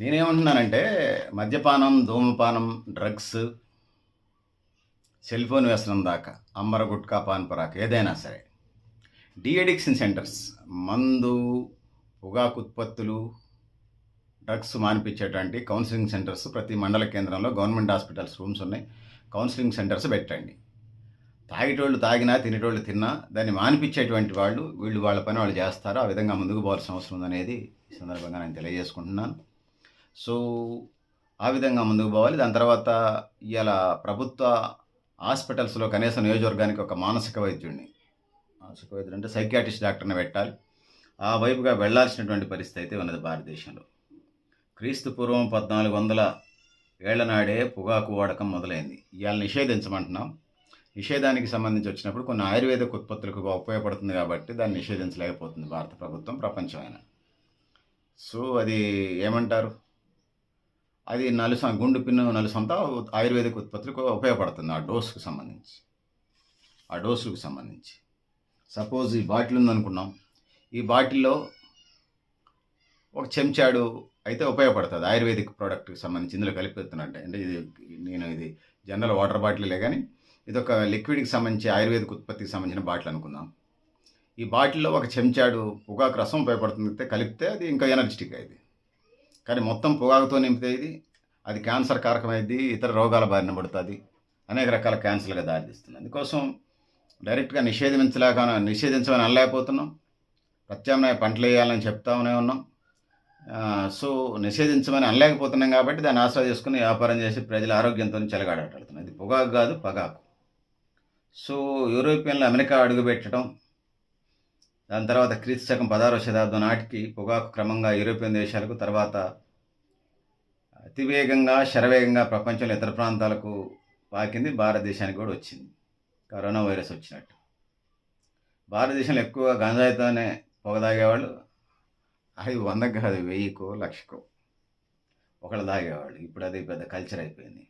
నేనేమంటున్నానంటే, మద్యపానం, ధూమపానం, డ్రగ్స్, సెల్ ఫోన్ వ్యసనం దాకా, అంబర, గుట్కా, పాన్ పరాక్ ఏదైనా సరే. డీ అడిక్షన్ సెంటర్స్ మందు, పొగాకు ఉత్పత్తులు, డ్రగ్స్ మానిపించేటువంటి కౌన్సిలింగ్ సెంటర్స్ ప్రతి మండల కేంద్రంలో గవర్నమెంట్ హాస్పిటల్స్ రూమ్స్ ఉన్నాయి. కౌన్సిలింగ్ సెంటర్స్ పెట్టండి. తాగేటోళ్ళు తాగినా, తినేటోళ్ళు తిన్నా దాన్ని మానిపించేటువంటి వీళ్ళు వాళ్ళ పని వాళ్ళు చేస్తారు. ఆ విధంగా ముందుకు పోవాల్సిన అవసరం ఉందనేది ఈ సందర్భంగా నేను తెలియజేసుకుంటున్నాను. సో ఆ విధంగా ముందుకు పోవాలి. దాని తర్వాత ఇవాళ ప్రభుత్వ హాస్పిటల్స్లో కనీసం నియోజకవర్గానికి ఒక మానసిక వైద్యుడిని అంటే సైకియాట్రిస్ట్ డాక్టర్ని పెట్టాలి. ఆ వైపుగా వెళ్లాల్సినటువంటి పరిస్థితి అయితే ఉన్నది భారతదేశంలో. క్రీస్తు పూర్వం 1400 ఏళ్ల నాడే పొగాకు వాడకం మొదలైంది. ఇవాళ నిషేధించమంటున్నాం. నిషేధానికి సంబంధించి వచ్చినప్పుడు కొన్ని ఆయుర్వేదిక ఉత్పత్తులకు ఉపయోగపడుతుంది కాబట్టి దాన్ని నిషేధించలేకపోతుంది భారత ప్రభుత్వం, ప్రపంచమైన. సో అది ఏమంటారు, అది గుండు పిన్ను నలుసంతా ఆయుర్వేదిక ఉత్పత్తులకు ఉపయోగపడుతుంది ఆ డోసుకు సంబంధించి. సపోజ్ ఈ బాటిల్ ఉందనుకున్నాం. ఈ బాటిల్లో ఒక చెంచాడు అయితే ఉపయోగపడుతుంది ఆయుర్వేదిక్ ప్రోడక్ట్కి సంబంధించి. ఇందులో కలిపిస్తున్నట్టే అంటే ఇది జనరల్ వాటర్ బాటిలే, కానీ ఇది ఒక లిక్విడ్కి సంబంధించి ఆయుర్వేదిక్ ఉత్పత్తికి సంబంధించిన బాటిల్ అనుకుందాం. ఈ బాటిల్లో ఒక చెంచాడు పొగాకు రసం ఉపయోగపడుతుంది, కలిపితే అది ఇంకా ఎనర్జెటిక్ అయింది. కానీ మొత్తం పొగాకుతో నింపితే అది క్యాన్సర్ కారకమైంది, ఇతర రోగాల బారిన పడుతుంది, అనేక రకాల క్యాన్సర్లుగా దారితీస్తుంది. అందుకోసం డైరెక్ట్గా నిషేధించమని అనలేకపోతున్నాం. ప్రత్యామ్నాయ పంటలు వేయాలని చెప్తామనే ఉన్నాం. సో నిషేధించమని అనలేకపోతున్నాం కాబట్టి దాన్ని ఆసరా చేసుకుని వ్యాపారం చేసి ప్రజల ఆరోగ్యంతో చెలగాడగలుగుతున్నాం. ఇది పొగాకు కాదు, పగాకు. సో యూరోపియన్లు అమెరికా అడుగుపెట్టడం, దాని తర్వాత క్రీస్తు శకం 16వ శతాబ్దం నాటికి పొగాకు క్రమంగా యూరోపియన్ దేశాలకు, తర్వాత అతివేగంగా శరవేగంగా ప్రపంచంలో ఇతర ప్రాంతాలకు పాకింది. భారతదేశానికి కూడా వచ్చింది కరోనా వైరస్ వచ్చినట్టు. భారతదేశంలో ఎక్కువ గంజాయితోనే పొగ తాగేవాళ్ళు. అది 100కు కాదు, 1000కో 1,00,000కో ఒకళ్ళు తాగేవాళ్ళు. ఇప్పుడు అది పెద్ద కల్చర్ అయిపోయింది.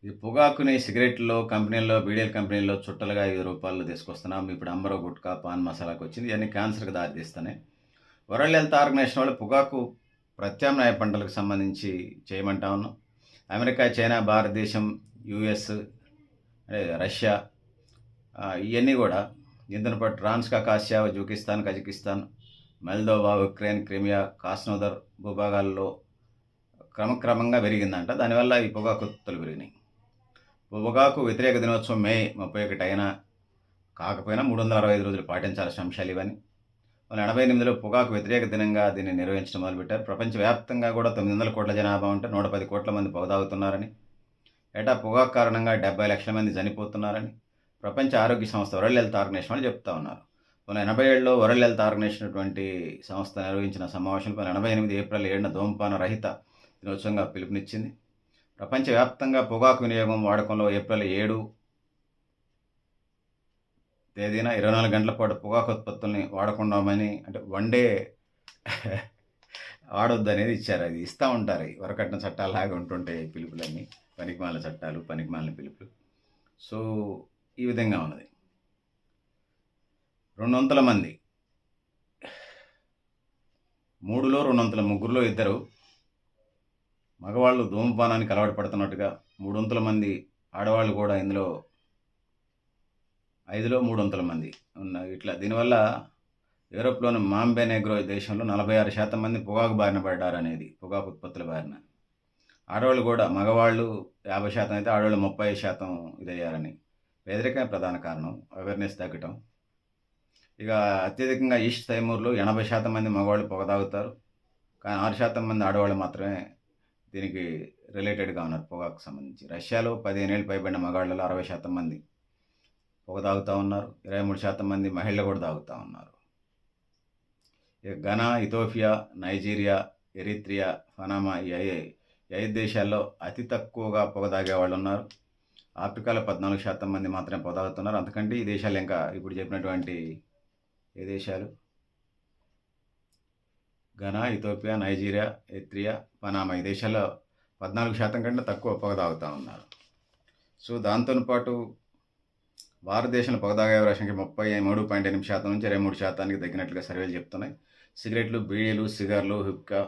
ఇది పొగాకుని సిగరెట్లో కంపెనీల్లో, బీడీఎల్ కంపెనీల్లో చుట్టలుగా ₹5 తీసుకొస్తున్నాం. ఇప్పుడు అంబరో, గుట్కా, పాన్ మసాలాకు వచ్చింది. ఇవన్నీ క్యాన్సర్కి దారితీస్తున్నాయి. వరల్డ్ హెల్త్ ఆర్గనైజేషన్ వాళ్ళు పొగాకు ప్రత్యామ్నాయ పంటలకు సంబంధించి చేయమంటా ఉన్నాం. అమెరికా, చైనా, భారతదేశం, యుఎస్, రష్యా, ఇవన్నీ కూడా ఇందులో పాటు Transcaucasia, Uzbekistan, Kazakhstan, Moldova, Ukraine, Crimea, Krasnodar భూభాగాల్లో క్రమక్రమంగా పెరిగిందంట. దానివల్ల ఈ పొగాకు ఉత్పత్తులు పెరిగినాయి. పొగాకు వ్యతిరేక దినోత్సవం మే 31 అయినా కాకపోయినా 365 రోజులు పాటించాల్సిన అంశాలు ఇవన్నీ. 1988లో పొగాకు వ్యతిరేక దినంగా దీన్ని నిర్వహించడం మొదలుపెట్టారు. ప్రపంచవ్యాప్తంగా కూడా 900 కోట్ల జనాభా ఉంటే 110 కోట్ల మంది పొగ తాగుతున్నారని, ఏటా పొగాకు కారణంగా 70 లక్షల మంది చనిపోతున్నారని ప్రపంచ ఆరోగ్య సంస్థ, వరల్డ్ హెల్త్ ఆర్గనైజేషన్ వాళ్ళు చెప్తా ఉన్నారు. 1987లో వరల్డ్ హెల్త్ ఆర్గనైజేషన్ అటువంటి సంస్థ నిర్వహించిన సమావేశంలో 1988 ఏప్రిల్ 7న ధూమపాన రహిత దినోత్సవంగా పిలుపునిచ్చింది. ప్రపంచవ్యాప్తంగా పొగాకు వినియోగం వాడకంలో ఏప్రిల్ 7 తేదీన 24 గంటల పాటు పొగాకు ఉత్పత్తుల్ని వాడకుండామని, అంటే వన్ డే వాడొద్దు అనేది ఇచ్చారు. అది ఇస్తూ ఉంటారు, వరకట్న చట్టాలాగా ఉంటుంటాయి పిలుపులన్నీ, పనికిమాలిన చట్టాలు, పనికిమాలిన పిలుపులు. సో ఈ విధంగా ఉన్నది. 200 మంది, 3లో 200, ముగ్గురులో 2 మగవాళ్ళు ధూమపానానికి అలవాటు పడుతున్నట్టుగా, 300 మంది ఆడవాళ్ళు కూడా ఇందులో 5లో 300 మంది ఉన్నారు. ఇట్లా దీనివల్ల యూరోప్లోని మాంబెనెగ్రో దేశంలో 46% మంది పొగాకు బారిన పడ్డారనేది, పొగాకు ఉత్పత్తుల బారిన. ఆడవాళ్ళు కూడా, మగవాళ్ళు 50% అయితే ఆడవాళ్ళు 30% ఇదయ్యారని. పేదరికమే ప్రధాన కారణం, అవేర్నెస్ తగ్గటం. ఇక అత్యధికంగా ఈస్ట్ తైమూర్లో 80% మంది మగవాళ్ళు పొగ తాగుతారు, కానీ 6% మంది ఆడవాళ్ళు మాత్రమే దీనికి రిలేటెడ్గా ఉన్నారు పొగాకు సంబంధించి. రష్యాలో 15 ఏళ్ళు పైబడిన మగవాళ్ళలో 60% మంది పొగ తాగుతూ ఉన్నారు, 23% మంది మహిళలు కూడా తాగుతూ ఉన్నారు. ఇక Ghana, Ethiopia, Nigeria, Eritrea, Panama, ఈ 5 దేశాల్లో అతి తక్కువగా పొగ తాగే వాళ్ళు ఉన్నారు. ఆఫ్రికాలో 14% మంది మాత్రమే పొగ తాగుతున్నారు. అంతకంటే ఈ దేశాలు ఇంకా ఇప్పుడు చెప్పినటువంటి ఏ దేశాలు, Ghana, Ethiopia, Nigeria, Eritrea, Panama, ఈ దేశాల్లో 14% కంటే తక్కువ పొగ తాగుతూ ఉన్నారు. సో దాంతోపాటు భారతదేశంలో పొగ తాగే అవకాశానికి 33.8% నుంచి 23% తగ్గినట్లుగా సర్వేలు చెప్తున్నాయి. సిగరెట్లు, బీడీలు, సిగార్లు, హుక్కా,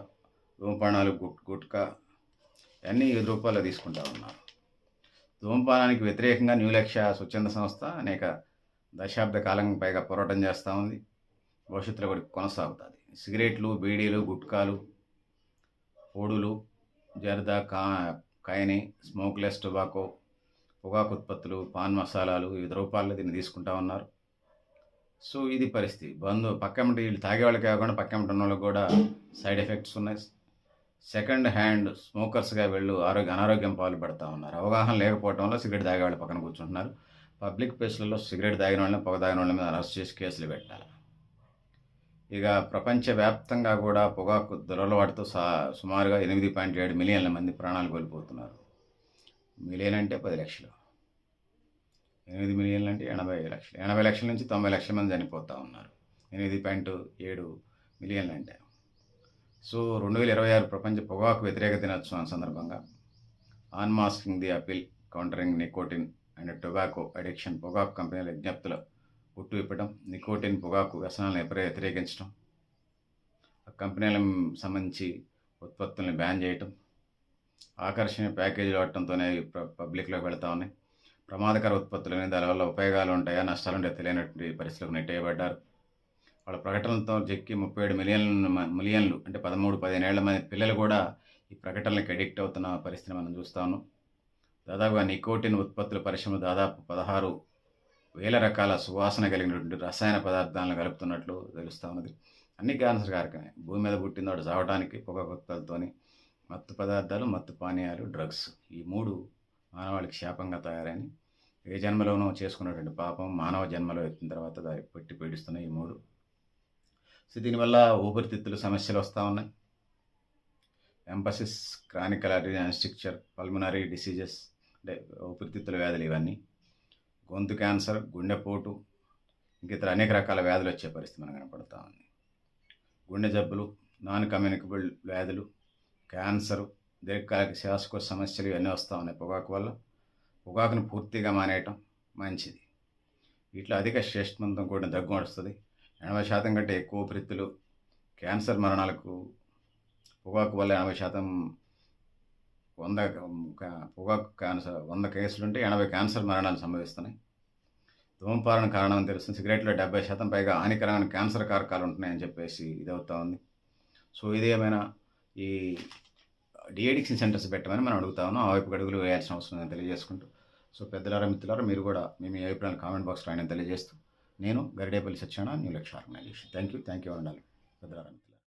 ధూమపానాలు, గుట్కా అన్నీ వివిధ రూపాల్లో తీసుకుంటా ఉన్నారు. ధూమపానానికి వ్యతిరేకంగా న్యూ లక్ష్య స్వచ్ఛంద సంస్థ అనేక దశాబ్ద కాలం పైగా పోరాటం చేస్తూ ఉంది. భవిష్యత్తులో కూడా కొనసాగుతుంది. సిగరెట్లు, బీడీలు, గుట్కాలు, పొడులు, జర్దా, కైని, స్మోక్లెస్ టొబాకో, పొగాకు ఉత్పత్తులు, పాన్ మసాలాలు వివిధ రూపాల్లో దీన్ని తీసుకుంటా ఉన్నారు. సో ఇది పరిస్థితి. పక్కమ్మటి వీళ్ళు తాగేవాళ్ళకి కాకుండా పక్కమ్మటి ఉన్న వాళ్ళకి కూడా సైడ్ ఎఫెక్ట్స్ ఉన్నాయి. సెకండ్ హ్యాండ్ స్మోకర్స్గా వీళ్ళు అనారోగ్యం పాలు పడుతూ ఉన్నారు. అవగాహన లేకపోవడం వల్ల సిగరెట్ తాగేవాళ్ళు పక్కన కూర్చుంటున్నారు. పబ్లిక్ ప్లేస్లలో సిగరెట్ తాగిన వాళ్ళని, పొగ తాగిన వాళ్ళ మీద అరెస్ట్ చేసి కేసులు పెట్టాలి. ఇక ప్రపంచవ్యాప్తంగా కూడా పొగాకు దురలవాటుతో సుమారుగా 8.7 మిలియన్ల మంది ప్రాణాలు కోల్పోతున్నారు. మిలియన్ అంటే 10 లక్షలు, 8 మిలియన్లు అంటే 80 లక్షలు, 80 లక్షల నుంచి 90 లక్షల మంది చనిపోతూ ఉన్నారు. 8.7 మిలియన్లు అంటే. సో 2026 ప్రపంచ పొగాకు వ్యతిరేక దినోత్సవం సందర్భంగా on masking the appeal countering nicotine and tobacco addiction పొగాకు కంపెనీల విజ్ఞప్తుల గుట్టు విప్పడం, నికోటిన్ పొగాకు వ్యసనాలను వ్యతిరేకించడం, కంపెనీలకు సంబంధించి ఉత్పత్తులను బ్యాన్ చేయటం, ఆకర్షణీయ ప్యాకేజీలు వాడటంతోనే పబ్లిక్లోకి వెళ్తా ఉన్నాయి. ప్రమాదకర ఉత్పత్తులని దానివల్ల ఉపయోగాలు ఉంటాయా నష్టాలు ఉంటాయో తెలియనటువంటి పరిస్థితులకు నెట్టేయబడ్డారు. వాళ్ళ ప్రకటనలతో చెక్కి 37 మిలియన్లు అంటే 13-15 ఏళ్ల మంది పిల్లలు కూడా ఈ ప్రకటనలకు అడిక్ట్ అవుతున్న పరిస్థితిని మనం చూస్తా ఉన్నాం. దాదాపుగా నికోటిన్ ఉత్పత్తుల పరిశ్రమ దాదాపు 16,000 రకాల సువాసన కలిగినటువంటి రసాయన పదార్థాలను కలుపుతున్నట్లు తెలుస్తూ ఉన్నది. అన్ని క్యాన్సర్ కారకమే. భూమి మీద పుట్టినోడు చావడానికి పొగాకు ఉత్పత్తులతోని మత్తు పదార్థాలు, మత్తు పానీయాలు, డ్రగ్స్ ఈ 3 మానవాళికి శాపంగా తయారని ఏ జన్మలోనూ చేసుకున్నటువంటి పాపం మానవ జన్మలో ఎత్తిన తర్వాత దారి పెట్టి పీడిస్తున్నాయి ఈ 3. సో దీనివల్ల ఊపిరితిత్తుల సమస్యలు వస్తూ ఉన్నాయి. ఎంపసిస్, క్రానిక్ అలర్జీ, అన్స్ట్రక్చర్, పల్మనరీ డిసీజెస్ అంటే ఊపిరితిత్తుల వ్యాధులు ఇవన్నీ, గొంతు క్యాన్సర్, గుండెపోటు, ఇతర అనేక రకాల వ్యాధులు వచ్చే పరిస్థితి మనకు కనపడుతూ ఉంది. గుండె జబ్బులు, నాన్ కమ్యూనికబుల్ వ్యాధులు, క్యాన్సరు, దీర్ఘకాలిక శ్వాసకోశ సమస్యలు ఇవన్నీ వస్తూ ఉన్నాయి పొగాకు వల్ల. పొగాకును పూర్తిగా మానేయటం మంచిది. వీటిలో అధిక శ్రేష్ఠమంతం కూడిన దగ్గు వస్తుంది. 80% కంటే ఎక్కువ ఊపిరితిత్తులు క్యాన్సర్ మరణాలకు పొగాకు వల్ల 80% 100 పొగాకు క్యాన్సర్ 100 కేసులుంటే 80 క్యాన్సర్ మరణాలు సంభవిస్తున్నాయి. ధూమపానం కారణం అని తెలుస్తుంది. సిగరెట్లో 70% పైగా హానికరమైన క్యాన్సర్ కారకాలు ఉంటున్నాయని చెప్పేసి ఇదవుతూ ఉంది. సో ఇది ఏమైనా ఈ డీఅడిక్షన్ సెంటర్స్ పెట్టమని మనం అడుగుతా ఉన్నాం. ఆ వైపు అడుగులు వేయాల్సిన అవసరం ఉందని తెలియజేసుకుంటూ, సో పెద్దలారా, మిత్రులారా, మీరు కూడా మీ అభిప్రాయాలు కామెంట్ బాక్స్లో ఆయన తెలియజేస్తూ, నేను గరిడేపల్లి సత్యనారాయణ, న్యూ లక్ష్య ఆర్గనైజేషన్. థ్యాంక్ యూ ఉండాలి పెద్దలారా.